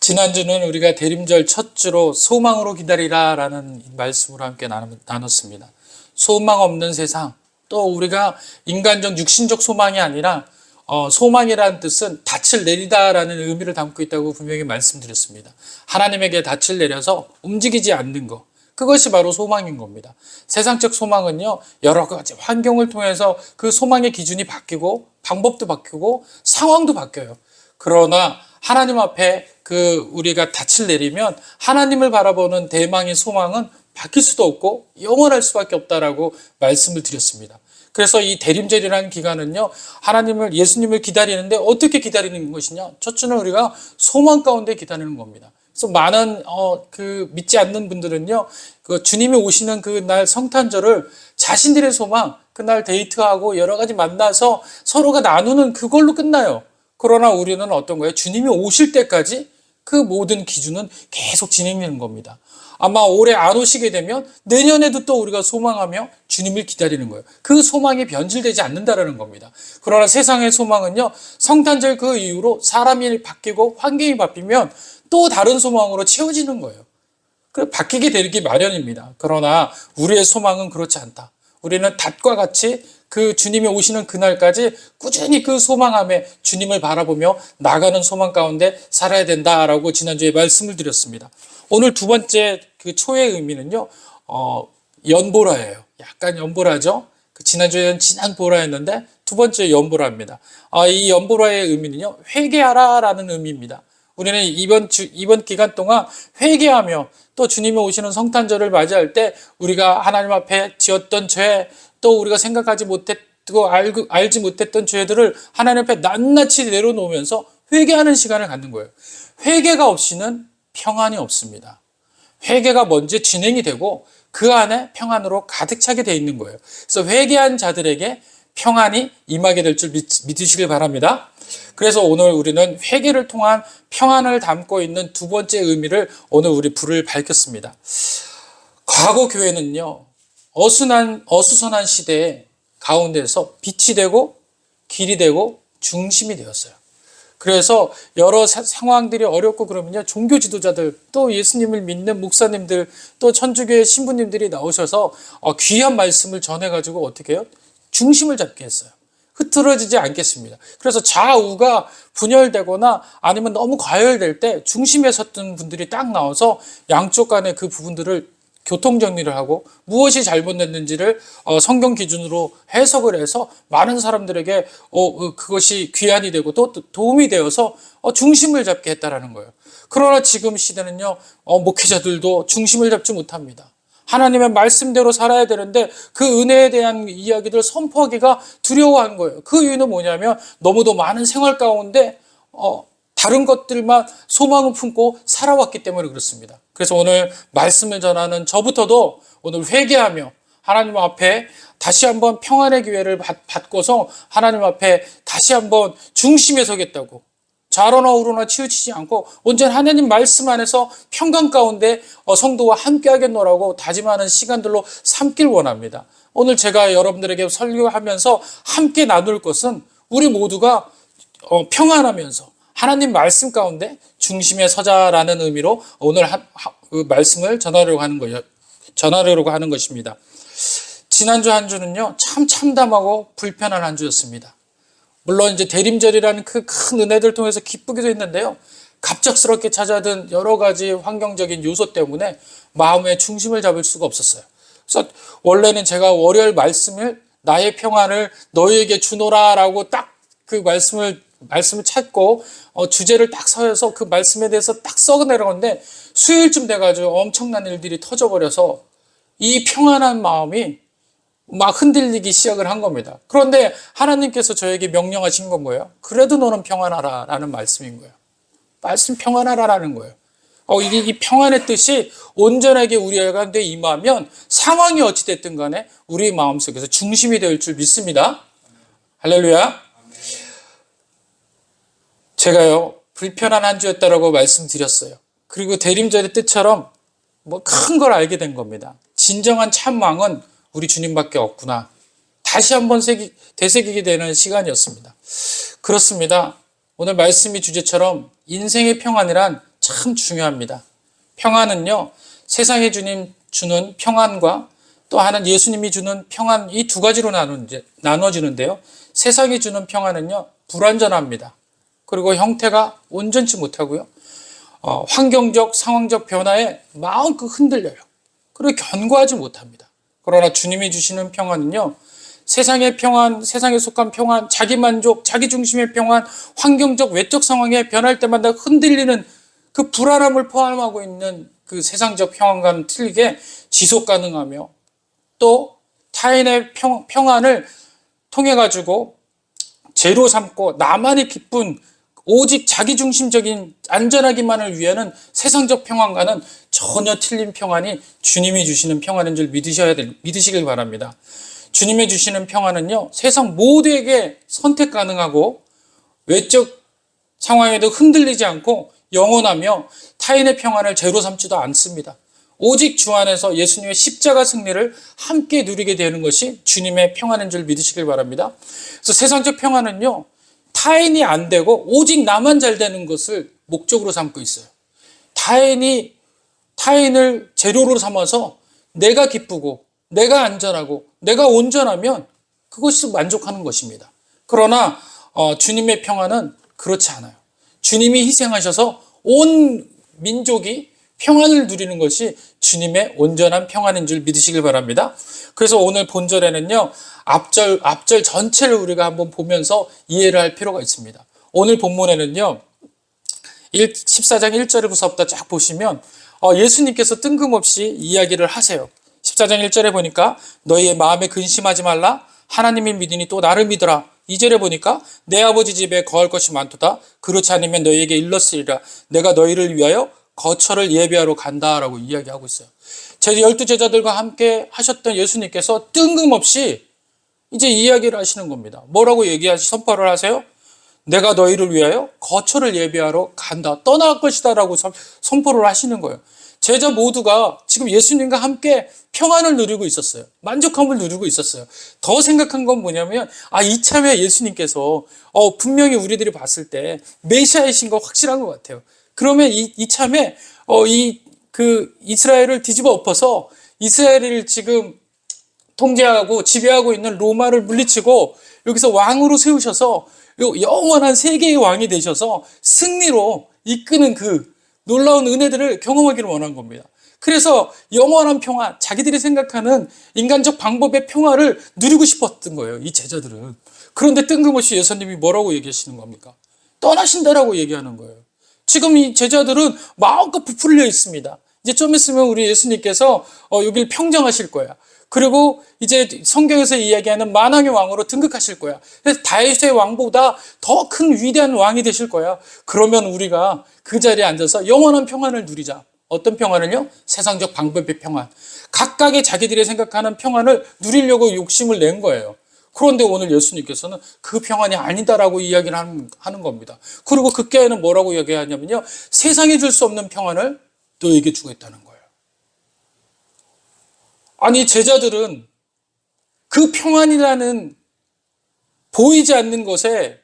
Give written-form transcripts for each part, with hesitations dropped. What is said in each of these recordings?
지난주는 우리가 대림절 첫 주로 소망으로 기다리라 라는 말씀으로 함께 나눴습니다. 소망 없는 세상, 또 우리가 인간적 육신적 소망이 아니라 소망이라는 뜻은 닻을 내리다 라는 의미를 담고 있다고 분명히 말씀드렸습니다. 하나님에게 닻을 내려서 움직이지 않는 것, 그것이 바로 소망인 겁니다. 세상적 소망은요, 여러 가지 환경을 통해서 그 소망의 기준이 바뀌고 방법도 바뀌고 상황도 바뀌어요. 그러나 하나님 앞에 우리가 닻을 내리면 하나님을 바라보는 대망의 소망은 바뀔 수도 없고 영원할 수밖에 없다라고 말씀을 드렸습니다. 그래서 이 대림절이라는 기간은요, 예수님을 기다리는데 어떻게 기다리는 것이냐? 첫 주는 우리가 소망 가운데 기다리는 겁니다. 그래서 많은 믿지 않는 분들은요, 주님이 오시는 그날 성탄절을 자신들의 소망, 그날 데이트하고 여러 가지 만나서 서로가 나누는 그걸로 끝나요. 그러나 우리는 어떤 거예요? 주님이 오실 때까지 그 모든 기준은 계속 진행되는 겁니다. 아마 올해 안 오시게 되면 내년에도 또 우리가 소망하며 주님을 기다리는 거예요. 그 소망이 변질되지 않는다라는 겁니다. 그러나 세상의 소망은요, 성탄절 그 이후로 사람이 바뀌고 환경이 바뀌면 또 다른 소망으로 채워지는 거예요. 바뀌게 되기 마련입니다. 그러나 우리의 소망은 그렇지 않다. 우리는 닷과 같이 그 주님이 오시는 그날까지 꾸준히 그 소망함에 주님을 바라보며 나가는 소망 가운데 살아야 된다라고 지난주에 말씀을 드렸습니다. 오늘 두 번째 그 초의 의미는요, 연보라예요. 약간 연보라죠. 지난주에는 진한 보라였는데 두 번째 연보라입니다. 이 연보라의 의미는요, 회개하라라는 의미입니다. 우리는 이번 기간 동안 회개하며 또 주님이 오시는 성탄절을 맞이할 때 우리가 하나님 앞에 지었던 죄, 또 우리가 생각하지 못했고 알지 못했던 죄들을 하나님 앞에 낱낱이 내려놓으면서 회개하는 시간을 갖는 거예요. 회개가 없이는 평안이 없습니다. 회개가 먼저 진행이 되고 그 안에 평안으로 가득 차게 돼 있는 거예요. 그래서 회개한 자들에게 평안이 임하게 될 줄 믿으시길 바랍니다. 그래서 오늘 우리는 회개를 통한 평안을 담고 있는 두 번째 의미를 오늘 우리 불을 밝혔습니다. 과거 교회는요, 어수선한 시대의 가운데서 빛이 되고 길이 되고 중심이 되었어요. 그래서 여러 상황들이 어렵고 그러면요, 종교 지도자들, 또 예수님을 믿는 목사님들, 또 천주교의 신부님들이 나오셔서 귀한 말씀을 전해가지고 어떻게 해요? 중심을 잡게 했어요. 흐트러지지 않겠습니다. 그래서 좌우가 분열되거나 아니면 너무 과열될 때 중심에 섰던 분들이 딱 나와서 양쪽 간의 그 부분들을 교통정리를 하고 무엇이 잘못됐는지를 성경 기준으로 해석을 해서 많은 사람들에게 그것이 귀환이 되고 또 도움이 되어서 중심을 잡게 했다라는 거예요. 그러나 지금 시대는요, 목회자들도 중심을 잡지 못합니다. 하나님의 말씀대로 살아야 되는데 그 은혜에 대한 이야기를 선포하기가 두려워한 거예요. 그 이유는 뭐냐면 너무도 많은 생활 가운데 다른 것들만 소망을 품고 살아왔기 때문에 그렇습니다. 그래서 오늘 말씀을 전하는 저부터도 오늘 회개하며 하나님 앞에 다시 한번 평안의 기회를 받고서 하나님 앞에 다시 한번 중심에 서겠다고, 좌로나 우로나 치우치지 않고 온전히 하나님 말씀 안에서 평강 가운데 성도와 함께 하겠노라고 다짐하는 시간들로 삼길 원합니다. 오늘 제가 여러분들에게 설교하면서 함께 나눌 것은 우리 모두가 평안하면서 하나님 말씀 가운데 중심에 서자라는 의미로 오늘 그 말씀을 전하려고 하는 것입니다. 지난주 한 주는요, 참 참담하고 불편한 한 주였습니다. 물론 이제 대림절이라는 그 큰 은혜들 통해서 기쁘기도 했는데요, 갑작스럽게 찾아든 여러 가지 환경적인 요소 때문에 마음의 중심을 잡을 수가 없었어요. 그래서 원래는 제가 월요일 말씀을 나의 평안을 너희에게 주노라라고 딱 그 말씀을 찾고 주제를 딱 서여서 그 말씀에 대해서 딱 써 내려갔는데 수요일쯤 돼가지고 엄청난 일들이 터져버려서 이 평안한 마음이 막 흔들리기 시작을 한 겁니다. 그런데 하나님께서 저에게 명령하신 건 뭐예요? 그래도 너는 평안하라 라는 말씀인 거예요. 말씀 평안하라라는 거예요. 이 평안의 뜻이 온전하게 우리 가운데 임하면 상황이 어찌됐든 간에 우리 마음속에서 중심이 될 줄 믿습니다. 할렐루야. 제가요, 불편한 한 주였다라고 말씀드렸어요. 그리고 대림절의 뜻처럼 큰 걸 알게 된 겁니다. 진정한 참왕은 우리 주님밖에 없구나. 다시 한번 되새기게 되는 시간이었습니다. 그렇습니다. 오늘 말씀이 주제처럼 인생의 평안이란 참 중요합니다. 평안은요, 세상에 주는 평안과 또 하나는 예수님이 주는 평안, 이 두 가지로 나눠지는데요. 세상이 주는 평안은요, 불완전합니다. 그리고 형태가 온전치 못하고요. 환경적, 상황적 변화에 마음껏 흔들려요. 그리고 견고하지 못합니다. 그러나 주님이 주시는 평안은요, 세상의 평안, 세상에 속한 평안, 자기 만족, 자기 중심의 평안, 환경적, 외적 상황에 변할 때마다 흔들리는 그 불안함을 포함하고 있는 그 세상적 평안과는 틀리게 지속 가능하며 또 타인의 평안을 통해 가지고 죄로 삼고 나만이 기쁜 오직 자기중심적인 안전하기만을 위하는 세상적 평안과는 전혀 틀린 평안이 주님이 주시는 평안인 줄 믿으시길 바랍니다. 주님이 주시는 평안은요, 세상 모두에게 선택 가능하고 외적 상황에도 흔들리지 않고 영원하며 타인의 평안을 죄로 삼지도 않습니다. 오직 주 안에서 예수님의 십자가 승리를 함께 누리게 되는 것이 주님의 평안인 줄 믿으시길 바랍니다. 그래서 세상적 평안은요, 타인이 안 되고 오직 나만 잘 되는 것을 목적으로 삼고 있어요. 타인을 재료로 삼아서 내가 기쁘고 내가 안전하고 내가 온전하면 그것이 만족하는 것입니다. 그러나 주님의 평안은 그렇지 않아요. 주님이 희생하셔서 온 민족이 평안을 누리는 것이 주님의 온전한 평안인 줄 믿으시길 바랍니다. 그래서 오늘 본절에는요, 앞절 전체를 우리가 한번 보면서 이해를 할 필요가 있습니다. 오늘 본문에는요, 14장 1절부터 쫙 보시면 예수님께서 뜬금없이 이야기를 하세요. 14장 1절에 보니까 너희의 마음에 근심하지 말라. 하나님을 믿으니 또 나를 믿으라. 2절에 보니까 내 아버지 집에 거할 것이 많도다. 그렇지 않으면 너희에게 일렀으리라. 내가 너희를 위하여 거처를 예비하러 간다라고 이야기하고 있어요. 제 12제자들과 함께 하셨던 예수님께서 뜬금없이 이제 이야기를 하시는 겁니다. 뭐라고 선포를 하세요? 내가 너희를 위하여 거처를 예비하러 간다. 떠날 것이다 라고 선포를 하시는 거예요. 제자 모두가 지금 예수님과 함께 평안을 누리고 있었어요. 만족함을 누리고 있었어요. 더 생각한 건 뭐냐면, 이참에 예수님께서 분명히 우리들이 봤을 때 메시아이신 거 확실한 것 같아요. 그러면 이참에 이스라엘을 뒤집어 엎어서 이스라엘을 지금 통제하고 지배하고 있는 로마를 물리치고 여기서 왕으로 세우셔서 영원한 세계의 왕이 되셔서 승리로 이끄는 그 놀라운 은혜들을 경험하기를 원한 겁니다. 그래서 영원한 평화, 자기들이 생각하는 인간적 방법의 평화를 누리고 싶었던 거예요, 이 제자들은. 그런데 뜬금없이 예수님이 뭐라고 얘기하시는 겁니까? 떠나신다라고 얘기하는 거예요. 지금 이 제자들은 마음껏 부풀려 있습니다. 이제 좀 있으면 우리 예수님께서 여기를 평정하실 거야. 그리고 이제 성경에서 이야기하는 만왕의 왕으로 등극하실 거야. 그래서 다윗의 왕보다 더 큰 위대한 왕이 되실 거야. 그러면 우리가 그 자리에 앉아서 영원한 평안을 누리자. 어떤 평안을요? 세상적 방법의 평안. 각각의 자기들이 생각하는 평안을 누리려고 욕심을 낸 거예요. 그런데 오늘 예수님께서는 그 평안이 아니다라고 이야기를 하는 겁니다. 그리고 그 깨에는 뭐라고 이야기하냐면요, 세상이 줄 수 없는 평안을 너에게 주겠다는 거예요. 아니, 제자들은 그 평안이라는 보이지 않는 것에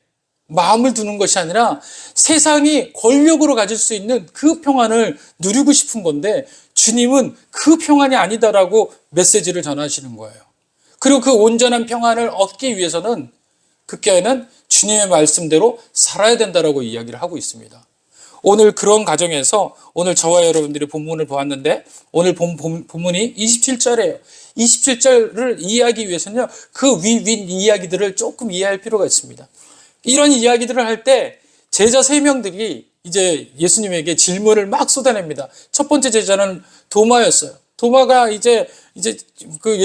마음을 두는 것이 아니라 세상이 권력으로 가질 수 있는 그 평안을 누리고 싶은 건데, 주님은 그 평안이 아니다라고 메시지를 전하시는 거예요. 그리고 그 온전한 평안을 얻기 위해서는 그께는 주님의 말씀대로 살아야 된다라고 이야기를 하고 있습니다. 오늘 그런 가정에서 오늘 저와 여러분들이 본문을 보았는데, 오늘 본문이 27절이에요. 27절을 이해하기 위해서는요, 그 윗 이야기들을 조금 이해할 필요가 있습니다. 이런 이야기들을 할 때 제자 3명들이 이제 예수님에게 질문을 막 쏟아냅니다. 첫 번째 제자는 도마였어요. 도마가 이제 그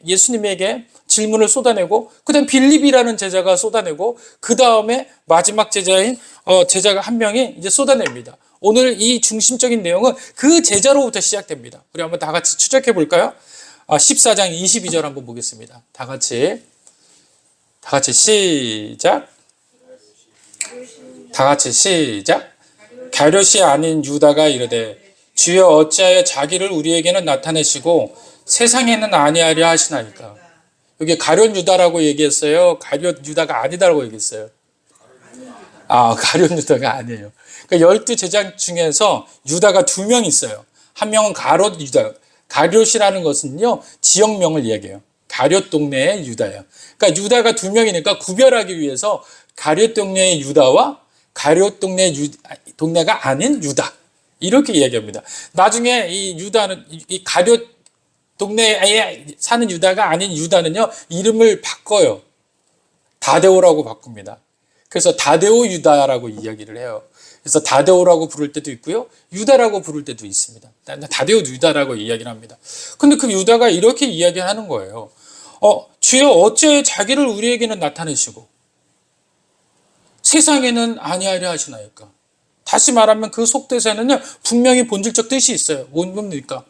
예수님에게 질문을 쏟아내고, 그 다음 빌립이라는 제자가 쏟아내고, 그 다음에 마지막 제자가 한 명이 이제 쏟아냅니다. 오늘 이 중심적인 내용은 그 제자로부터 시작됩니다. 우리 한번 다 같이 추적해 볼까요? 14장 22절 한번 보겠습니다. 다 같이 시작. 다 같이 시작. 가룟이 아닌 유다가 이르되 주여 어찌하여 자기를 우리에게는 나타내시고 세상에는 아니하려 하시나이까. 여기 가룟 유다라고 얘기했어요? 가룟 유다가 아니다라고 얘기했어요? 가룟 유다가 아니에요. 그러니까 12제자 중에서 유다가 2명 있어요. 한 명은 가롯 유다. 가롯이라는 것은요, 지역명을 이야기해요. 가롯 동네의 유다예요. 그러니까 유다가 2명이니까 구별하기 위해서 가롯 동네의 유다와 가롯 동네가 아닌 유다. 이렇게 이야기합니다. 나중에 이 유다는, 이 가롯 동네에 사는 유다가 아닌 유다는요, 이름을 바꿔요. 다데오라고 바꿉니다. 그래서 다데오 유다라고 이야기를 해요. 그래서 다데오라고 부를 때도 있고요, 유다라고 부를 때도 있습니다. 다데오 유다라고 이야기를 합니다. 근데 그 유다가 이렇게 이야기하는 거예요. 주여 어째 자기를 우리에게는 나타내시고 세상에는 아니하려 하시나이까. 다시 말하면 그 속뜻에는요, 분명히 본질적 뜻이 있어요. 뭡니까?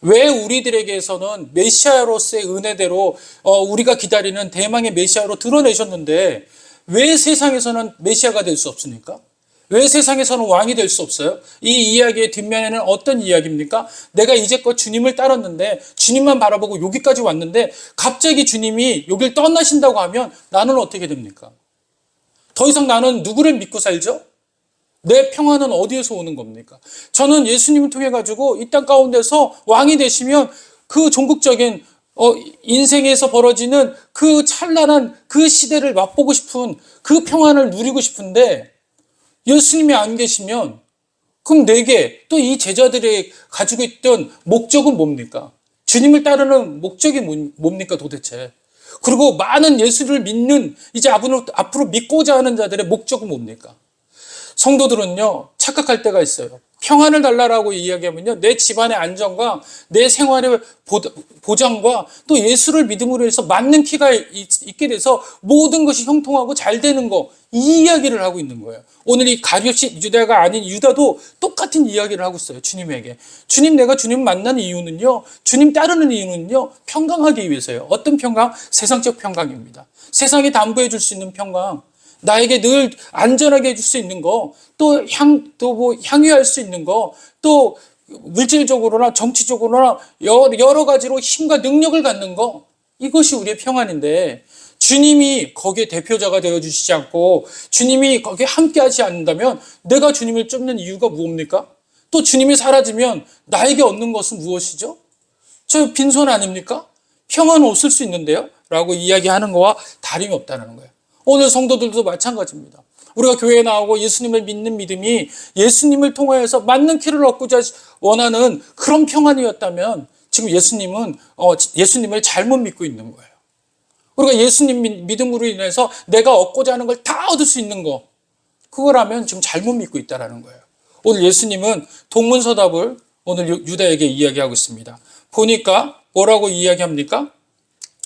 왜 우리들에게서는 메시아로서의 은혜대로 우리가 기다리는 대망의 메시아로 드러내셨는데 왜 세상에서는 메시아가 될 수 없습니까? 왜 세상에서는 왕이 될 수 없어요? 이 이야기의 뒷면에는 어떤 이야기입니까? 내가 이제껏 주님을 따랐는데 주님만 바라보고 여기까지 왔는데 갑자기 주님이 여길 떠나신다고 하면 나는 어떻게 됩니까? 더 이상 나는 누구를 믿고 살죠? 내 평안은 어디에서 오는 겁니까? 저는 예수님을 통해 가지고 이 땅 가운데서 왕이 되시면 그 종국적인 인생에서 벌어지는 그 찬란한 그 시대를 맛보고 싶은 그 평안을 누리고 싶은데 예수님이 안 계시면 그럼 내게 또 이 제자들이 가지고 있던 목적은 뭡니까? 주님을 따르는 목적이 뭡니까 도대체? 그리고 많은 예수를 믿는 이제 앞으로 믿고자 하는 자들의 목적은 뭡니까? 성도들은요, 착각할 때가 있어요. 평안을 달라라고 이야기하면요, 내 집안의 안정과 내 생활의 보장과 또 예수를 믿음으로 해서 맞는 키가 있게 돼서 모든 것이 형통하고 잘 되는 거, 이 이야기를 하고 있는 거예요. 오늘 이 가룟이 유다가 아닌 유다도 똑같은 이야기를 하고 있어요. 주님에게. 내가 주님 만난 이유는요, 주님 따르는 이유는요, 평강하기 위해서예요. 어떤 평강? 세상적 평강입니다. 세상이 담보해 줄 수 있는 평강. 나에게 늘 안전하게 해줄 수 있는 거, 또 향유할 수 있는 거, 또 물질적으로나 정치적으로나 여러 가지로 힘과 능력을 갖는 거, 이것이 우리의 평안인데, 주님이 거기에 대표자가 되어주시지 않고, 주님이 거기에 함께 하지 않는다면, 내가 주님을 쫓는 이유가 무엇입니까? 또 주님이 사라지면 나에게 얻는 것은 무엇이죠? 저 빈손 아닙니까? 평안은 없을 수 있는데요? 라고 이야기하는 거와 다름이 없다는 거예요. 오늘 성도들도 마찬가지입니다. 우리가 교회에 나오고 예수님을 믿는 믿음이 예수님을 통하여서 맞는 키를 얻고자 원하는 그런 평안이었다면 지금 예수님을 잘못 믿고 있는 거예요. 우리가 예수님 믿음으로 인해서 내가 얻고자 하는 걸 다 얻을 수 있는 거, 그거라면 지금 잘못 믿고 있다는 거예요. 오늘 예수님은 동문서답을 오늘 유다에게 이야기하고 있습니다. 보니까 뭐라고 이야기합니까?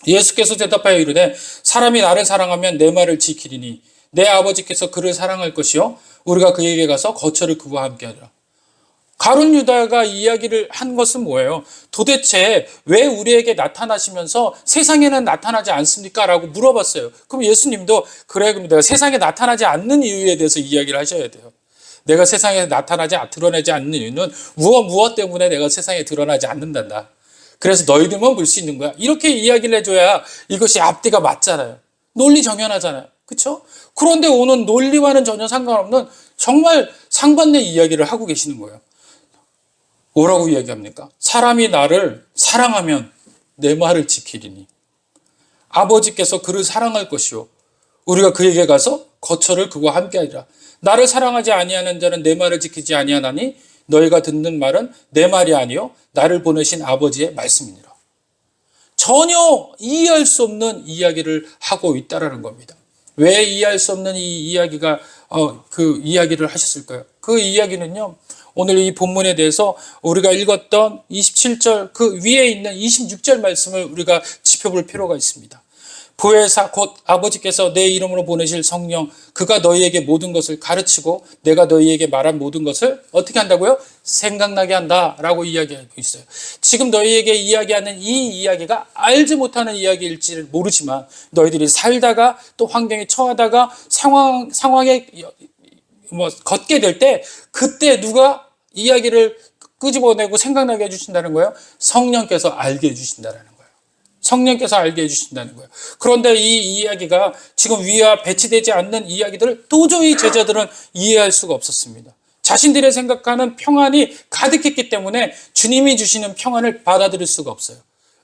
예수께서 대답하여 이르되 사람이 나를 사랑하면 내 말을 지키리니 내 아버지께서 그를 사랑할 것이요 우리가 그에게 가서 거처를 그와 함께하리라. 가룟 유다가 이야기를 한 것은 뭐예요? 도대체 왜 우리에게 나타나시면서 세상에는 나타나지 않습니까? 라고 물어봤어요. 그럼 예수님도 그럼 내가 세상에 나타나지 않는 이유에 대해서 이야기를 하셔야 돼요. 내가 세상에 드러나지 않는 이유는 무엇 때문에 내가 세상에 드러나지 않는단다. 그래서 너희들만 볼 수 있는 거야. 이렇게 이야기를 해줘야 이것이 앞뒤가 맞잖아요. 논리 정연하잖아요. 그렇죠? 그런데 오늘 논리와는 전혀 상관없는 정말 상반된 이야기를 하고 계시는 거예요. 뭐라고 이야기합니까? 사람이 나를 사랑하면 내 말을 지키리니 아버지께서 그를 사랑할 것이요 우리가 그에게 가서 거처를 그와 함께하리라. 나를 사랑하지 아니하는 자는 내 말을 지키지 아니하나니 너희가 듣는 말은 내 말이 아니요 나를 보내신 아버지의 말씀이니라. 전혀 이해할 수 없는 이야기를 하고 있다라는 겁니다. 왜 이해할 수 없는 이 이야기가 그 이야기를 하셨을까요? 그 이야기는요, 오늘 이 본문에 대해서 우리가 읽었던 27절 그 위에 있는 26절 말씀을 우리가 짚어볼 필요가 있습니다. 보혜사 곧 아버지께서 내 이름으로 보내실 성령 그가 너희에게 모든 것을 가르치고 내가 너희에게 말한 모든 것을 어떻게 한다고요? 생각나게 한다라고 이야기하고 있어요. 지금 너희에게 이야기하는 이 이야기가 알지 못하는 이야기일지 모르지만 너희들이 살다가 또 환경에 처하다가 상황에 걷게 될 때 그때 누가 이야기를 끄집어내고 생각나게 해주신다는 거예요? 성령께서 알게 해주신다는 거예요. 성령께서 알게 해주신다는 거예요. 그런데 이 이야기가 지금 위와 배치되지 않는 이야기들을 도저히 제자들은 이해할 수가 없었습니다. 자신들의 생각하는 평안이 가득했기 때문에 주님이 주시는 평안을 받아들일 수가 없어요.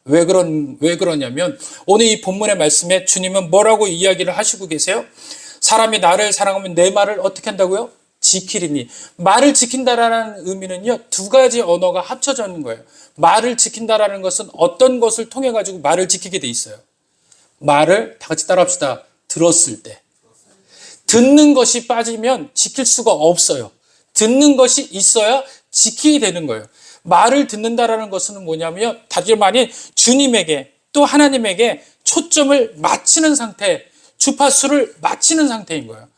왜 그러냐면 오늘 이 본문의 말씀에 주님은 뭐라고 이야기를 하시고 계세요? 사람이 나를 사랑하면 내 말을 어떻게 한다고요? 지키리니. 말을 지킨다라는 의미는요, 두 가지 언어가 합쳐져 있는 거예요. 말을 지킨다라는 것은 어떤 것을 통해 가지고 말을 지키게 돼 있어요. 말을 다 같이 따라합시다. 들었을 때. 듣는 것이 빠지면 지킬 수가 없어요. 듣는 것이 있어야 지키게 되는 거예요. 말을 듣는다라는 것은 뭐냐면 다시 말해 주님에게 또 하나님에게 초점을 맞추는 상태, 주파수를 맞추는 상태인 거예요.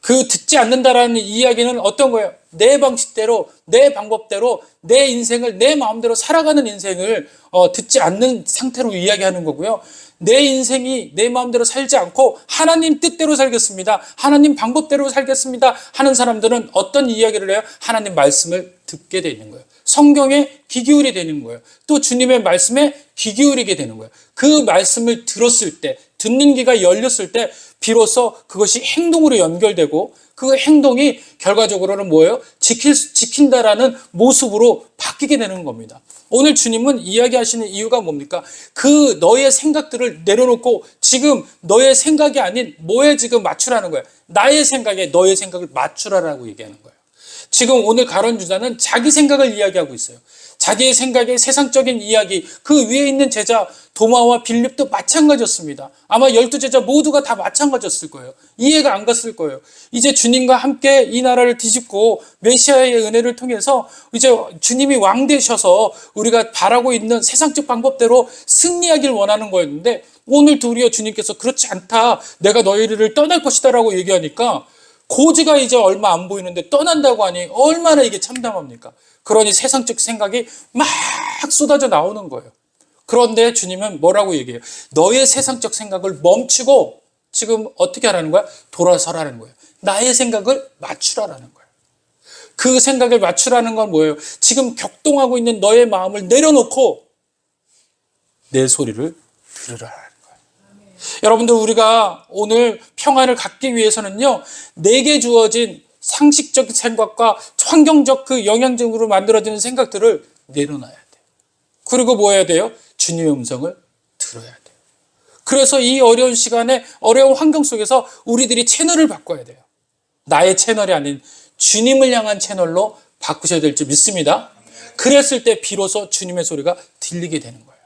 그 듣지 않는다라는 이야기는 어떤 거예요? 내 방식대로, 내 방법대로, 내 인생을 내 마음대로 살아가는 인생을 듣지 않는 상태로 이야기하는 거고요. 내 인생이 내 마음대로 살지 않고 하나님 뜻대로 살겠습니다. 하나님 방법대로 살겠습니다. 하는 사람들은 어떤 이야기를 해요? 하나님 말씀을 듣게 되는 거예요. 성경에 귀 기울이게 되는 거예요. 또 주님의 말씀에 귀 기울이게 되는 거예요. 그 말씀을 들었을 때, 듣는 귀가 열렸을 때 비로소 그것이 행동으로 연결되고 그 행동이 결과적으로는 뭐예요? 지킨다라는 모습으로 바뀌게 되는 겁니다. 오늘 주님은 이야기하시는 이유가 뭡니까? 그 너의 생각들을 내려놓고 지금 너의 생각이 아닌 뭐에 지금 맞추라는 거예요. 나의 생각에 너의 생각을 맞추라라고 얘기하는 거예요. 지금 오늘 가론 유다는 자기 생각을 이야기하고 있어요. 자기의 생각에 세상적인 이야기, 그 위에 있는 제자 도마와 빌립도 마찬가지였습니다. 아마 12제자 모두가 다 마찬가지였을 거예요. 이해가 안 갔을 거예요. 이제 주님과 함께 이 나라를 뒤집고 메시아의 은혜를 통해서 이제 주님이 왕 되셔서 우리가 바라고 있는 세상적 방법대로 승리하길 원하는 거였는데 오늘 도리어 주님께서 그렇지 않다. 내가 너희를 떠날 것이다 라고 얘기하니까 고지가 이제 얼마 안 보이는데 떠난다고 하니 얼마나 이게 참담합니까? 그러니 세상적 생각이 막 쏟아져 나오는 거예요. 그런데 주님은 뭐라고 얘기해요? 너의 세상적 생각을 멈추고 지금 어떻게 하라는 거야? 돌아서라는 거예요. 나의 생각을 맞추라는 거예요. 그 생각을 맞추라는 건 뭐예요? 지금 격동하고 있는 너의 마음을 내려놓고 내 소리를 들으라는 거예요. 여러분들 우리가 오늘 평안을 갖기 위해서는요, 내게 주어진 상식적 생각과 환경적 그 영향적으로 만들어지는 생각들을 내려놔야 돼요. 그리고 뭐 해야 돼요? 주님의 음성을 들어야 돼요. 그래서 이 어려운 시간에 어려운 환경 속에서 우리들이 채널을 바꿔야 돼요. 나의 채널이 아닌 주님을 향한 채널로 바꾸셔야 될 줄 믿습니다. 그랬을 때 비로소 주님의 소리가 들리게 되는 거예요.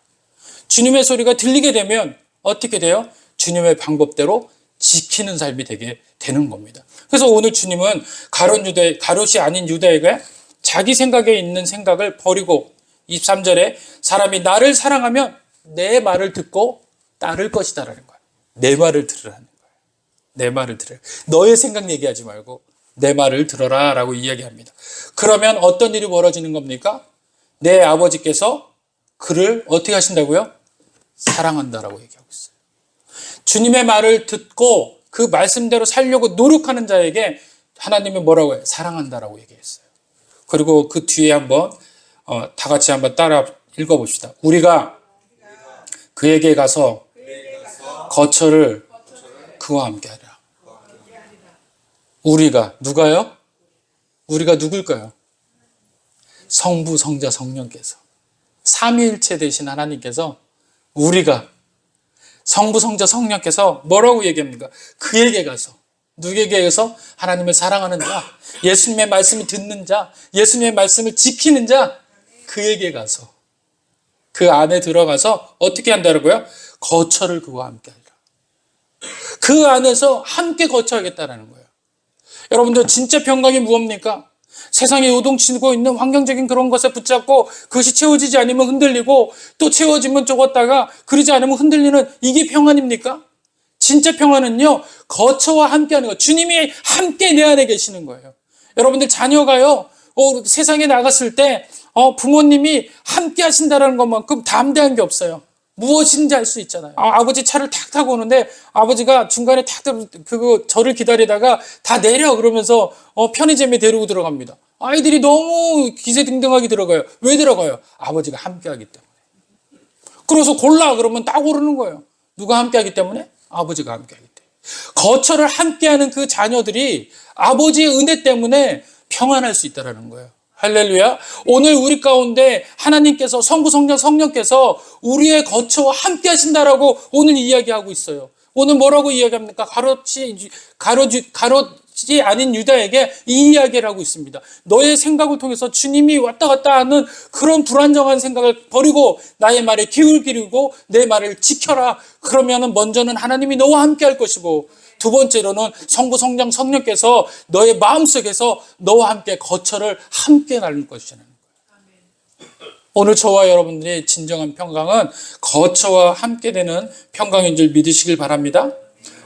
주님의 소리가 들리게 되면 어떻게 돼요? 주님의 방법대로 지키는 삶이 되게 되는 겁니다. 그래서 오늘 주님은 가롯이 아닌 유다에게 자기 생각에 있는 생각을 버리고 23절에 사람이 나를 사랑하면 내 말을 듣고 따를 것이다라는 거예요. 내 말을 들으라는 거예요. 내 말을 들으라. 너의 생각 얘기하지 말고 내 말을 들어라 라고 이야기합니다. 그러면 어떤 일이 벌어지는 겁니까? 내 아버지께서 그를 어떻게 하신다고요? 사랑한다라고 얘기하고 있어요. 주님의 말을 듣고 그 말씀대로 살려고 노력하는 자에게 하나님은 뭐라고 해요? 사랑한다라고 얘기했어요. 그리고 그 뒤에 한번 다 같이 한번 따라 읽어봅시다. 우리가 그에게 가서 거처를 그와 함께 하라. 우리가 누가요? 우리가 누굴까요? 성부, 성자, 성령께서 삼위일체 되신 하나님께서 우리가 성부, 성자, 성령께서 뭐라고 얘기합니까? 그에게 가서 누구에게 가서 하나님을 사랑하는 자, 예수님의 말씀을 듣는 자, 예수님의 말씀을 지키는 자, 그에게 가서 그 안에 들어가서 어떻게 한다고요? 거처를 그와 함께 하리라. 그 안에서 함께 거처하겠다라는 거예요. 여러분들 진짜 평강이 무엇입니까? 세상에 요동치고 있는 환경적인 그런 것에 붙잡고 그것이 채워지지 않으면 흔들리고 또 채워지면 좁았다가 그러지 않으면 흔들리는 이게 평안입니까? 진짜 평안은요, 거처와 함께하는 거. 주님이 함께 내 안에 계시는 거예요. 여러분들 자녀가요, 세상에 나갔을 때 부모님이 함께 하신다는 것만큼 담대한 게 없어요. 무엇인지 알 수 있잖아요. 아버지 차를 탁 타고 오는데 아버지가 중간에 탁 저를 기다리다가 다 내려 그러면서 편의점에 데리고 들어갑니다. 아이들이 너무 기세등등하게 들어가요. 왜 들어가요? 아버지가 함께하기 때문에. 그래서 골라 그러면 딱 고르는 거예요. 누가 함께하기 때문에? 아버지가 함께하기 때문에. 거처를 함께하는 그 자녀들이 아버지의 은혜 때문에 평안할 수 있다는 거예요. 할렐루야. 오늘 우리 가운데 하나님께서 성부, 성령, 성령께서 우리의 거처와 함께 하신다라고 오늘 이야기하고 있어요. 오늘 뭐라고 이야기합니까? 가롯지 아닌 유다에게 이 이야기를 하고 있습니다. 너의 생각을 통해서 주님이 왔다 갔다 하는 그런 불안정한 생각을 버리고 나의 말에 귀를 기울이고 내 말을 지켜라. 그러면은 먼저는 하나님이 너와 함께 할 것이고, 두 번째로는 성부, 성령, 성령께서 너의 마음속에서 너와 함께 거처를 함께 나눌 것이라는 거예요. 오늘 저와 여러분들의 진정한 평강은 거처와 함께 되는 평강인 줄 믿으시길 바랍니다.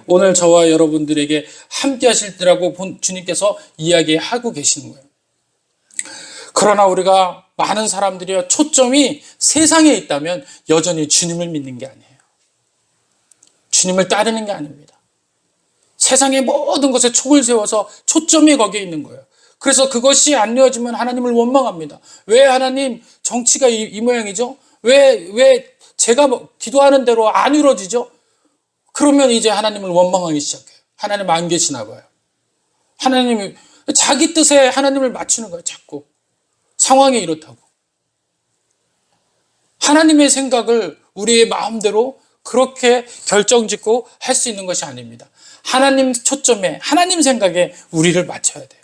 오늘 저와 여러분들에게 함께 하실 때라고 주님께서 이야기하고 계시는 거예요. 그러나 우리가 많은 사람들이 초점이 세상에 있다면 여전히 주님을 믿는 게 아니에요. 주님을 따르는 게 아닙니다. 세상의 모든 것에 촉을 세워서 초점이 거기에 있는 거예요. 그래서 그것이 안 이루어지면 하나님을 원망합니다. 왜 하나님 정치가 이 모양이죠? 왜 제가 기도하는 대로 안 이루어지죠? 그러면 이제 하나님을 원망하기 시작해요. 하나님 안 계시나 봐요. 하나님이 자기 뜻에 하나님을 맞추는 거예요. 자꾸. 상황이 이렇다고. 하나님의 생각을 우리의 마음대로 그렇게 결정짓고 할 수 있는 것이 아닙니다. 하나님 초점에, 하나님 생각에 우리를 맞춰야 돼요.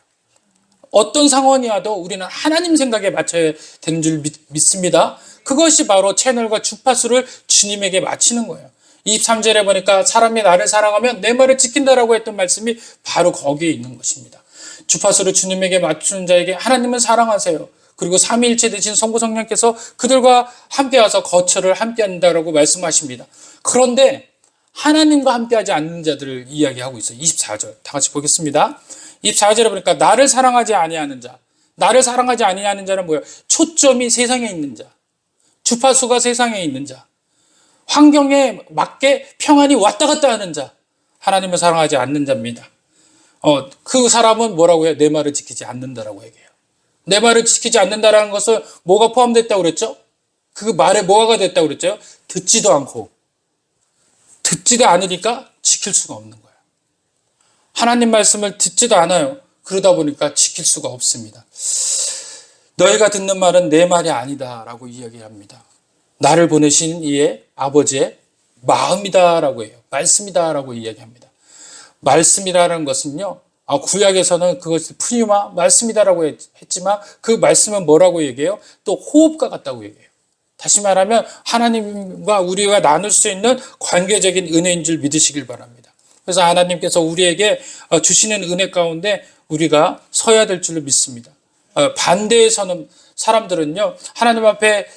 어떤 상황이 와도 우리는 하나님 생각에 맞춰야 되는 줄 믿습니다. 그것이 바로 채널과 주파수를 주님에게 맞추는 거예요. 23절에 보니까 사람이 나를 사랑하면 내 말을 지킨다라고 했던 말씀이 바로 거기에 있는 것입니다. 주파수를 주님에게 맞추는 자에게 하나님은 사랑하세요. 그리고 삼위일체 되신 성부 성령께서 그들과 함께 와서 거처를 함께 한다라고 말씀하십니다. 그런데 하나님과 함께하지 않는 자들을 이야기하고 있어요. 24절 다 같이 보겠습니다. 24절에 보니까 나를 사랑하지 아니하는 자. 나를 사랑하지 아니하는 자는 뭐예요? 초점이 세상에 있는 자. 주파수가 세상에 있는 자. 환경에 맞게 평안이 왔다 갔다 하는 자. 하나님을 사랑하지 않는 자입니다. 그 사람은 뭐라고 해요? 내 말을 지키지 않는다라고 얘기해요. 내 말을 지키지 않는다라는 것은 뭐가 포함됐다고 그랬죠? 그 말에 뭐가 됐다고 그랬죠? 듣지도 않고. 듣지도 않으니까 지킬 수가 없는 거예요. 하나님 말씀을 듣지도 않아요. 그러다 보니까 지킬 수가 없습니다. 너희가 듣는 말은 내 말이 아니다라고 이야기합니다. 나를 보내신 이의 아버지의 마음이다라고 해요. 말씀이다라고 이야기합니다. 말씀이라는 것은요, 구약에서는 그것이 푸뉴마 말씀이다라고 했지만 그 말씀은 뭐라고 얘기해요? 또 호흡과 같다고 얘기해요. 다시 말하면 하나님과 우리가 나눌 수 있는 관계적인 은혜인 줄 믿으시길 바랍니다. 그래서 하나님께서 우리에게 주시는 은혜 가운데 우리가 서야 될 줄로 믿습니다. 반대에 서는 사람들은요, 하나님 앞에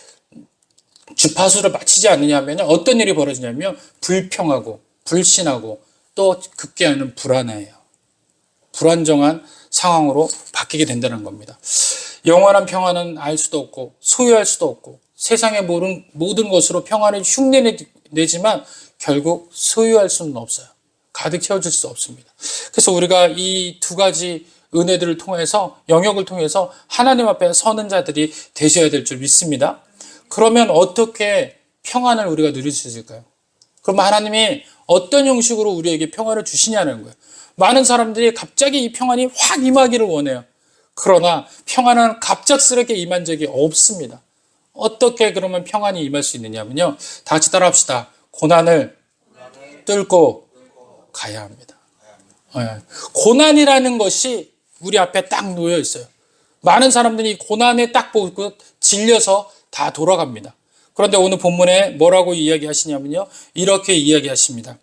주파수를 맞추지 않느냐면 어떤 일이 벌어지냐면 불평하고 불신하고 또 급기야는 불안해요. 불안정한 상황으로 바뀌게 된다는 겁니다. 영원한 평안은 알 수도 없고 소유할 수도 없고 세상의 모든 것으로 평안을 흉내내지만 결국 소유할 수는 없어요. 가득 채워질 수 없습니다. 그래서 우리가 이 두 가지 은혜들을 통해서, 영역을 통해서 하나님 앞에 서는 자들이 되셔야 될 줄 믿습니다. 그러면 어떻게 평안을 우리가 누릴 수 있을까요? 그럼 하나님이 어떤 형식으로 우리에게 평안을 주시냐는 거예요. 많은 사람들이 갑자기 이 평안이 확 임하기를 원해요. 그러나 평안은 갑작스럽게 임한 적이 없습니다. 어떻게 그러면 평안이 임할 수 있느냐면요. 다 같이 따라합시다. 고난을 뚫고 가야 합니다. 고난이라는 것이 우리 앞에 딱 놓여 있어요. 많은 사람들이 고난에 딱 보고 질려서 다 돌아갑니다. 그런데 오늘 본문에 뭐라고 이야기하시냐면요. 이렇게 이야기하십니다.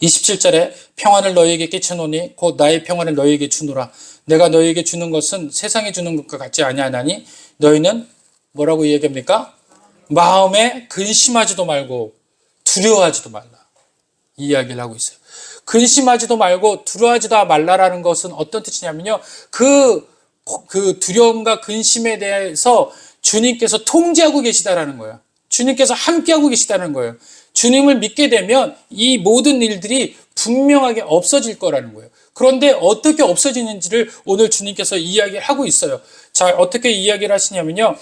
27절에 평안을 너희에게 끼치노니 곧 나의 평안을 너희에게 주노라. 내가 너희에게 주는 것은 세상에 주는 것과 같지 아니하나니 너희는 뭐라고 이야기합니까? 마음에 근심하지도 말고 두려워하지도 말라. 이 이야기를 하고 있어요. 근심하지도 말고 두려워하지도 말라라는 것은 어떤 뜻이냐면요. 그 두려움과 근심에 대해서 주님께서 통제하고 계시다라는 거예요. 주님께서 함께하고 계시다는 거예요. 주님을 믿게 되면 이 모든 일들이 분명하게 없어질 거라는 거예요. 그런데 어떻게 없어지는지를 오늘 주님께서 이야기를 하고 있어요. 자, 어떻게 이야기를 하시냐면요.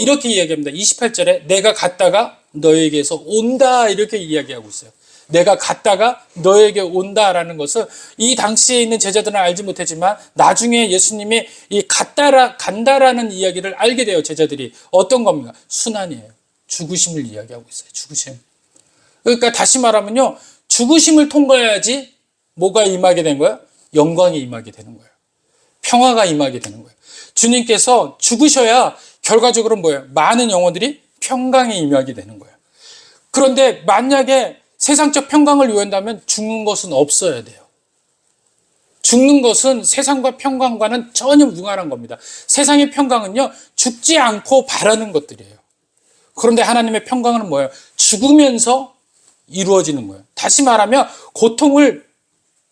이렇게 이야기합니다. 28절에 내가 갔다가 너에게서 온다 이렇게 이야기하고 있어요. 내가 갔다가 너에게 온다라는 것을 이 당시에 있는 제자들은 알지 못했지만 나중에 예수님이 이 간다라는 이야기를 알게 돼요. 제자들이 어떤 겁니까? 순환이에요. 죽으심을 이야기하고 있어요. 죽으심. 그러니까 다시 말하면요, 죽으심을 통과해야지 뭐가 임하게 된 거예요? 영광이 임하게 되는 거예요. 평화가 임하게 되는 거예요. 주님께서 죽으셔야 결과적으로 뭐예요? 많은 영혼들이 평강에 임하게 되는 거예요. 그런데 만약에 세상적 평강을 요한다면 죽는 것은 없어야 돼요. 죽는 것은 세상과 평강과는 전혀 무관한 겁니다. 세상의 평강은요, 죽지 않고 바라는 것들이에요. 그런데 하나님의 평강은 뭐예요? 죽으면서 이루어지는 거예요. 다시 말하면 고통을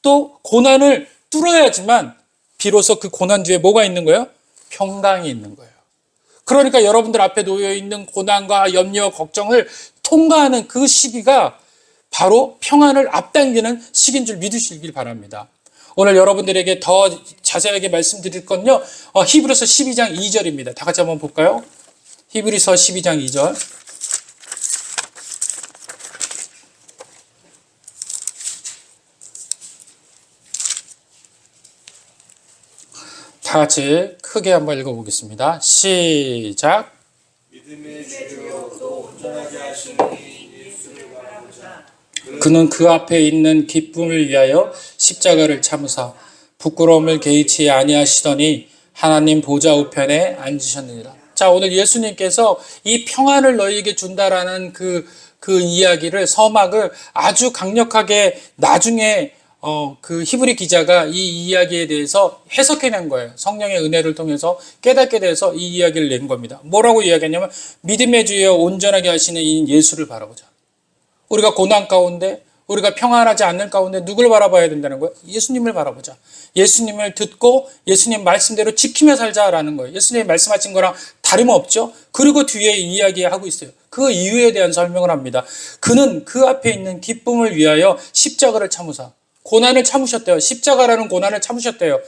또 고난을 뚫어야지만 비로소 그 고난 뒤에 뭐가 있는 거예요? 평강이 있는 거예요. 그러니까 여러분들 앞에 놓여 있는 고난과 염려, 걱정을 통과하는 그 시기가 바로 평안을 앞당기는 시기인 줄 믿으시길 바랍니다. 오늘 여러분들에게 더 자세하게 말씀드릴 건요, 히브리서 12장 2절입니다. 다 같이 한번 볼까요? 히브리서 12장 2절. 다 같이 크게 한번 읽어보겠습니다. 시작. 믿음의 주요 또 온전하게 하시는 예수를 바라보자. 그는 그 앞에 있는 기쁨을 위하여 십자가를 참으사 부끄러움을 개의치 아니하시더니 하나님 보좌 우편에 앉으셨느니라. 자, 오늘 예수님께서 이 평안을 너희에게 준다라는 그 이야기를, 서막을 아주 강력하게 나중에 그 히브리 기자가 이 이야기에 대해서 해석해낸 거예요. 성령의 은혜를 통해서 깨닫게 돼서 이 이야기를 낸 겁니다. 뭐라고 이야기했냐면, 믿음의 주여 온전하게 하시는 이 예수를 바라보자. 우리가 고난 가운데, 우리가 평안하지 않는 가운데 누굴 바라봐야 된다는 거예요? 예수님을 바라보자. 예수님을 듣고 예수님 말씀대로 지키며 살자라는 거예요. 예수님이 말씀하신 거랑 다름없죠. 그리고 뒤에 이야기하고 있어요. 그 이유에 대한 설명을 합니다. 그는 그 앞에 있는 기쁨을 위하여 십자가를 참으사. 고난을 참으셨대요. 십자가라는 고난을 참으셨대요.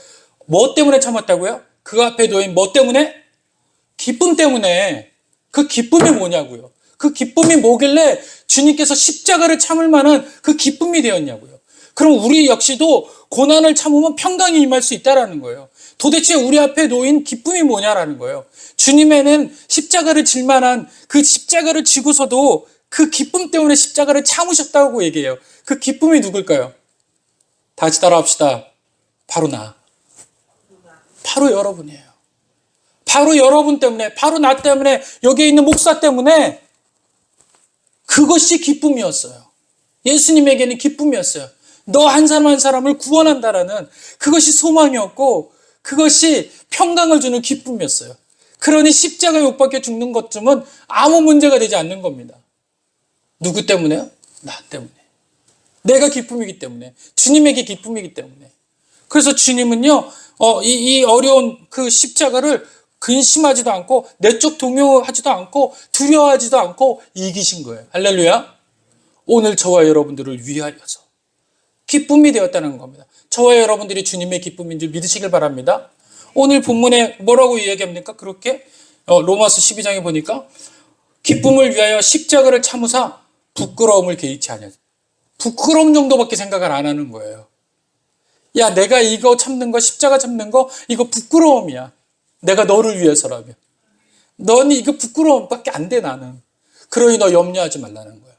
뭐 때문에 참았다고요? 그 앞에 놓인 뭐 때문에? 기쁨 때문에. 그 기쁨이 뭐냐고요? 그 기쁨이 뭐길래 주님께서 십자가를 참을 만한 그 기쁨이 되었냐고요? 그럼 우리 역시도 고난을 참으면 평강이 임할 수 있다라는 거예요. 도대체 우리 앞에 놓인 기쁨이 뭐냐라는 거예요. 주님에는 십자가를 질 만한 그 십자가를 지고서도 그 기쁨 때문에 십자가를 참으셨다고 얘기해요. 그 기쁨이 누굴까요? 다시 따라합시다. 바로 나. 바로 여러분이에요. 바로 여러분 때문에, 바로 나 때문에, 여기에 있는 목사 때문에 그것이 기쁨이었어요. 예수님에게는 기쁨이었어요. 너 한 사람 한 사람을 구원한다라는 그것이 소망이었고, 그것이 평강을 주는 기쁨이었어요. 그러니 십자가에 못 박혀 죽는 것쯤은 아무 문제가 되지 않는 겁니다. 누구 때문에요? 나 때문에. 내가 기쁨이기 때문에. 주님에게 기쁨이기 때문에. 그래서 주님은요, 이 어려운 그 십자가를 근심하지도 않고, 내적 동요하지도 않고, 두려워하지도 않고 이기신 거예요. 할렐루야. 오늘 저와 여러분들을 위하여서 기쁨이 되었다는 겁니다. 저와 여러분들이 주님의 기쁨인 줄 믿으시길 바랍니다. 오늘 본문에 뭐라고 이야기합니까? 그렇게 로마서 12장에 보니까 기쁨을 위하여 십자가를 참으사 부끄러움을 개의치 아니하니. 부끄러움 정도밖에 생각을 안 하는 거예요. 야, 내가 이거 참는 거, 십자가 참는 거, 이거 부끄러움이야. 내가 너를 위해서라면. 넌 이거 부끄러움밖에 안 돼, 나는. 그러니 너 염려하지 말라는 거예요.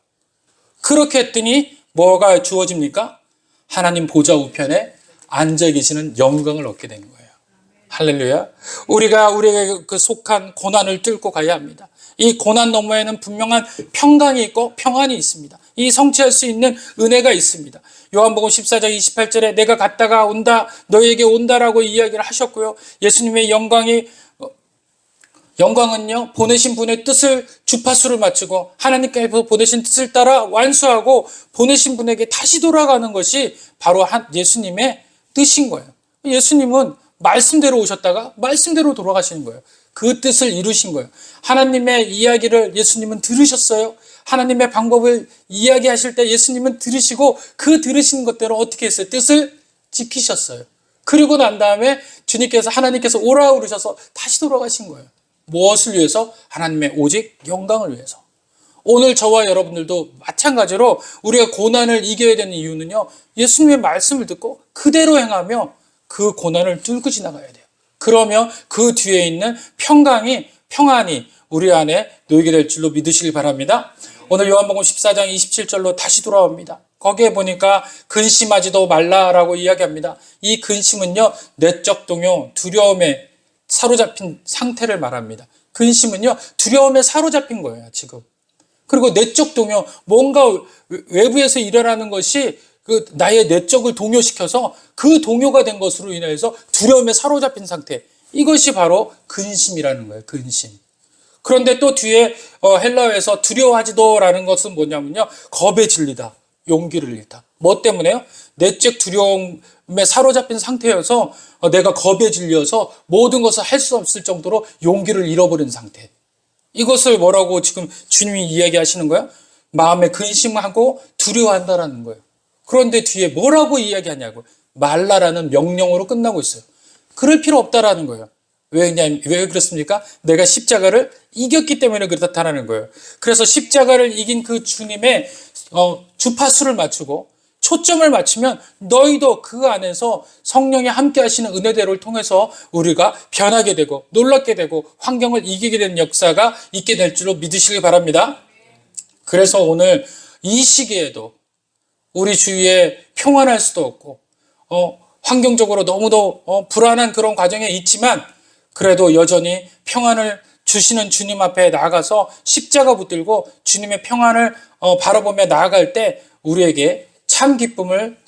그렇게 했더니 뭐가 주어집니까? 하나님 보좌 우편에 앉아 계시는 영광을 얻게 된 거예요. 할렐루야. 우리가 우리에게 그 속한 고난을 뚫고 가야 합니다. 이 고난 너머에는 분명한 평강이 있고 평안이 있습니다. 이 성취할 수 있는 은혜가 있습니다. 요한복음 14장 28절에 내가 갔다가 온다, 너에게 온다라고 이야기를 하셨고요. 예수님의 영광은요, 보내신 분의 뜻을, 주파수를 맞추고 하나님께서 보내신 뜻을 따라 완수하고 보내신 분에게 다시 돌아가는 것이 바로 예수님의 뜻인 거예요. 예수님은 말씀대로 오셨다가 말씀대로 돌아가시는 거예요. 그 뜻을 이루신 거예요. 하나님의 이야기를 예수님은 들으셨어요. 하나님의 방법을 이야기하실 때 예수님은 들으시고 그 들으신 것대로 어떻게 했어요? 뜻을 지키셨어요. 그리고 난 다음에 하나님께서 오라 그러셔서 다시 돌아가신 거예요. 무엇을 위해서? 하나님의 오직 영광을 위해서. 오늘 저와 여러분들도 마찬가지로 우리가 고난을 이겨야 되는 이유는요, 예수님의 말씀을 듣고 그대로 행하며 그 고난을 뚫고 지나가야 돼요. 그러면 그 뒤에 있는 평안이 우리 안에 놓이게 될 줄로 믿으시길 바랍니다. 오늘 요한복음 14장 27절로 다시 돌아옵니다. 거기에 보니까 근심하지도 말라라고 이야기합니다. 이 근심은요, 내적 동요, 두려움에 사로잡힌 상태를 말합니다. 근심은요, 두려움에 사로잡힌 거예요, 지금. 그리고 내적 동요, 뭔가 외부에서 일어나는 것이 그 나의 내적을 동요시켜서 그 동요가 된 것으로 인해서 두려움에 사로잡힌 상태. 이것이 바로 근심이라는 거예요, 근심. 그런데 또 뒤에 헬라어에서 두려워하지도라는 것은 뭐냐면요, 겁에 질리다, 용기를 잃다. 뭐 때문에요? 내적 두려움에 사로잡힌 상태여서 내가 겁에 질려서 모든 것을 할 수 없을 정도로 용기를 잃어버린 상태. 이것을 뭐라고 지금 주님이 이야기하시는 거예요? 마음에 근심하고 두려워한다라는 거예요. 그런데 뒤에 뭐라고 이야기하냐고요? 말라라는 명령으로 끝나고 있어요. 그럴 필요 없다라는 거예요. 왜 그렇습니까? 내가 십자가를 이겼기 때문에 그렇다라는 거예요. 그래서 십자가를 이긴 그 주님의 주파수를 맞추고 초점을 맞추면 너희도 그 안에서 성령이 함께 하시는 은혜대로를 통해서 우리가 변하게 되고 놀랍게 되고 환경을 이기게 되는 역사가 있게 될 줄로 믿으시기 바랍니다. 그래서 오늘 이 시기에도 우리 주위에 평안할 수도 없고 환경적으로 너무도 불안한 그런 과정에 있지만 그래도 여전히 평안을 주시는 주님 앞에 나아가서 십자가 붙들고 주님의 평안을 바라보며 나아갈 때 우리에게 참 기쁨을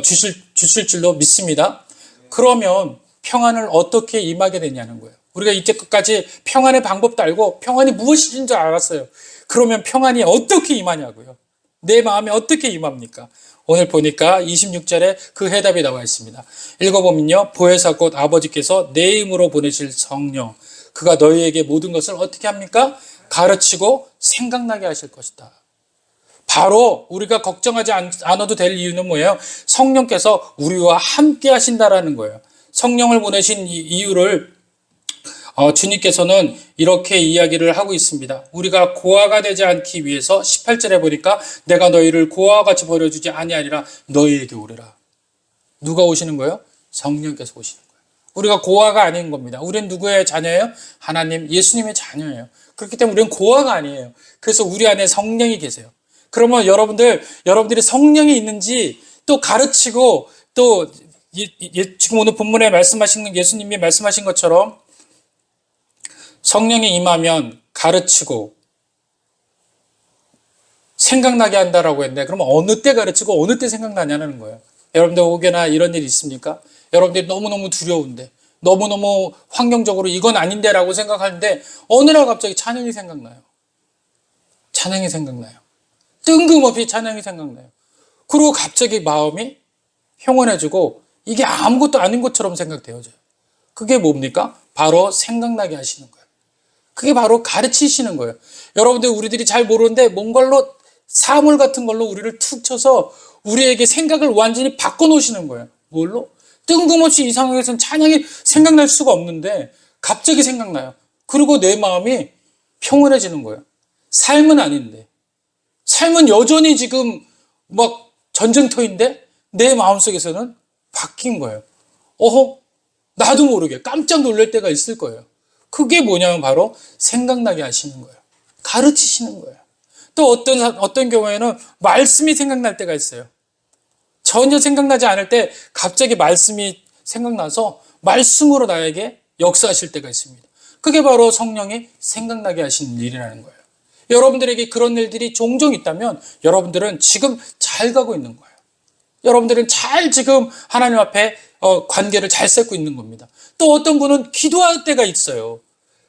주실 줄로 믿습니다. 그러면 평안을 어떻게 임하게 되냐는 거예요. 우리가 이제까지 평안의 방법도 알고 평안이 무엇인지 알았어요. 그러면 평안이 어떻게 임하냐고요. 내 마음에 어떻게 임합니까? 오늘 보니까 26절에 그 해답이 나와 있습니다. 읽어보면요, 보혜사 곧 아버지께서 내 이름으로 보내실 성령, 그가 너희에게 모든 것을 어떻게 합니까? 가르치고 생각나게 하실 것이다. 바로 우리가 걱정하지 않아도 될 이유는 뭐예요? 성령께서 우리와 함께 하신다라는 거예요. 성령을 보내신 이유를 주님께서는 이렇게 이야기를 하고 있습니다. 우리가 고아가 되지 않기 위해서 18절에 보니까 내가 너희를 고아와 같이 버려주지 아니하리라 너희에게 오리라. 누가 오시는 거예요? 성령께서 오시는 거예요. 우리가 고아가 아닌 겁니다. 우리는 누구의 자녀예요? 하나님, 예수님의 자녀예요. 그렇기 때문에 우리는 고아가 아니에요. 그래서 우리 안에 성령이 계세요. 그러면 여러분들이 성령이 있는지 또 가르치고 또 지금 오늘 본문에 말씀하신 예수님이 말씀하신 것처럼 성령이 임하면 가르치고 생각나게 한다라고 했는데 그러면 어느 때 가르치고 어느 때 생각나냐는 거예요. 여러분들 혹여나 이런 일이 있습니까? 여러분들이 너무너무 두려운데 너무너무 환경적으로 이건 아닌데 라고 생각하는데 어느 날 갑자기 찬양이 생각나요. 찬양이 생각나요. 뜬금없이 찬양이 생각나요. 그리고 갑자기 마음이 평온해지고 이게 아무것도 아닌 것처럼 생각되어져요. 그게 뭡니까? 바로 생각나게 하시는 거예요. 그게 바로 가르치시는 거예요. 여러분들 우리들이 잘 모르는데 뭔걸로 사물 같은 걸로 우리를 툭 쳐서 우리에게 생각을 완전히 바꿔놓으시는 거예요. 뭘로? 뜬금없이 이 상황에서는 찬양이 생각날 수가 없는데 갑자기 생각나요. 그리고 내 마음이 평온해지는 거예요. 삶은 아닌데. 삶은 여전히 지금 막 전쟁터인데 내 마음속에서는 바뀐 거예요. 나도 모르게 깜짝 놀랄 때가 있을 거예요. 그게 뭐냐면 바로 생각나게 하시는 거예요. 가르치시는 거예요. 또 어떤 경우에는 말씀이 생각날 때가 있어요. 전혀 생각나지 않을 때 갑자기 말씀이 생각나서 말씀으로 나에게 역사하실 때가 있습니다. 그게 바로 성령이 생각나게 하시는 일이라는 거예요. 여러분들에게 그런 일들이 종종 있다면 여러분들은 지금 잘 가고 있는 거예요. 여러분들은 잘 지금 하나님 앞에 관계를 잘 쌓고 있는 겁니다. 또 어떤 분은 기도할 때가 있어요.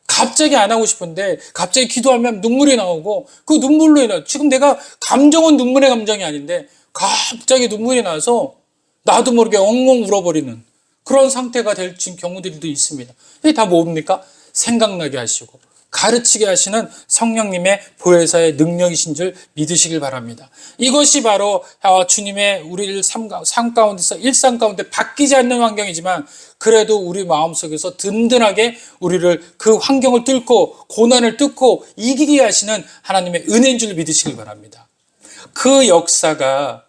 갑자기 안 하고 싶은데 갑자기 기도하면 눈물이 나오고 그 눈물로 인해 지금 내가 감정은 눈물의 감정이 아닌데 갑자기 눈물이 나서 나도 모르게 엉엉 울어버리는 그런 상태가 될 경우들도 있습니다. 이게 다 뭡니까? 생각나게 하시고 가르치게 하시는 성령님의 보혜사의 능력이신 줄 믿으시길 바랍니다. 이것이 바로 주님의 우리를 삶 가운데서 일상 가운데 바뀌지 않는 환경이지만 그래도 우리 마음속에서 든든하게 우리를 그 환경을 뚫고 고난을 뚫고 이기게 하시는 하나님의 은혜인 줄 믿으시길 바랍니다. 그 역사가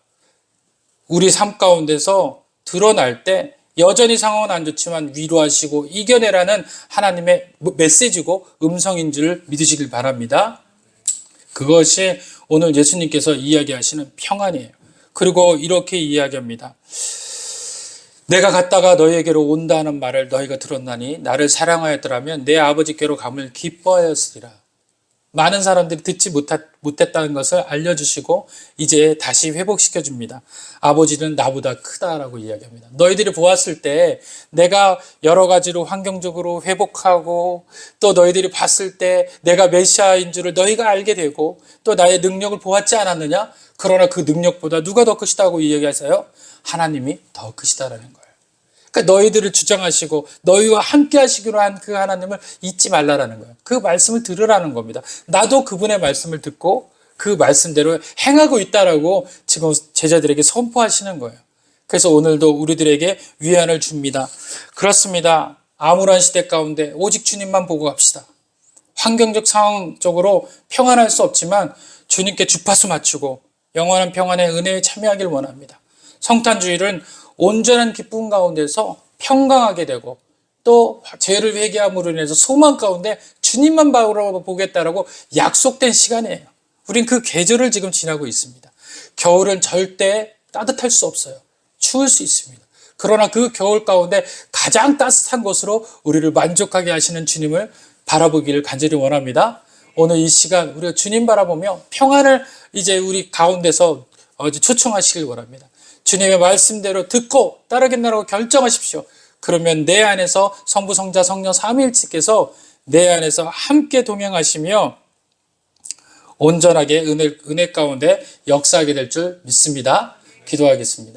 우리 삶 가운데서 드러날 때 여전히 상황은 안 좋지만 위로하시고 이겨내라는 하나님의 메시지고 음성인 줄 믿으시길 바랍니다. 그것이 오늘 예수님께서 이야기하시는 평안이에요. 그리고 이렇게 이야기합니다. 내가 갔다가 너희에게로 온다는 말을 너희가 들었나니 나를 사랑하였더라면 내 아버지께로 감을 기뻐하였으리라. 많은 사람들이 듣지 못했다는 것을 알려주시고 이제 다시 회복시켜줍니다. 아버지는 나보다 크다라고 이야기합니다. 너희들이 보았을 때 내가 여러 가지로 환경적으로 회복하고 또 너희들이 봤을 때 내가 메시아인 줄을 너희가 알게 되고 또 나의 능력을 보았지 않았느냐? 그러나 그 능력보다 누가 더 크시다고 이야기하세요? 하나님이 더 크시다라는 거예요. 그러니까 너희들을 주장하시고 너희와 함께 하시기로 한 그 하나님을 잊지 말라라는 거예요. 그 말씀을 들으라는 겁니다. 나도 그분의 말씀을 듣고 그 말씀대로 행하고 있다라고 지금 제자들에게 선포하시는 거예요. 그래서 오늘도 우리들에게 위안을 줍니다. 그렇습니다. 암울한 시대 가운데 오직 주님만 보고 갑시다. 환경적 상황적으로 평안할 수 없지만 주님께 주파수 맞추고 영원한 평안의 은혜에 참여하길 원합니다. 성탄주일은 온전한 기쁨 가운데서 평강하게 되고 또 죄를 회개함으로 인해서 소망 가운데 주님만 바라보겠다라고 약속된 시간이에요. 우린 그 계절을 지금 지나고 있습니다. 겨울은 절대 따뜻할 수 없어요. 추울 수 있습니다. 그러나 그 겨울 가운데 가장 따뜻한 곳으로 우리를 만족하게 하시는 주님을 바라보기를 간절히 원합니다. 오늘 이 시간 우리가 주님 바라보며 평안을 이제 우리 가운데서 초청하시길 원합니다. 주님의 말씀대로 듣고 따르겠나라고 결정하십시오. 그러면 내 안에서 성부, 성자, 성령 삼위일체께서 내 안에서 함께 동행하시며 온전하게 은혜 가운데 역사하게 될 줄 믿습니다. 기도하겠습니다.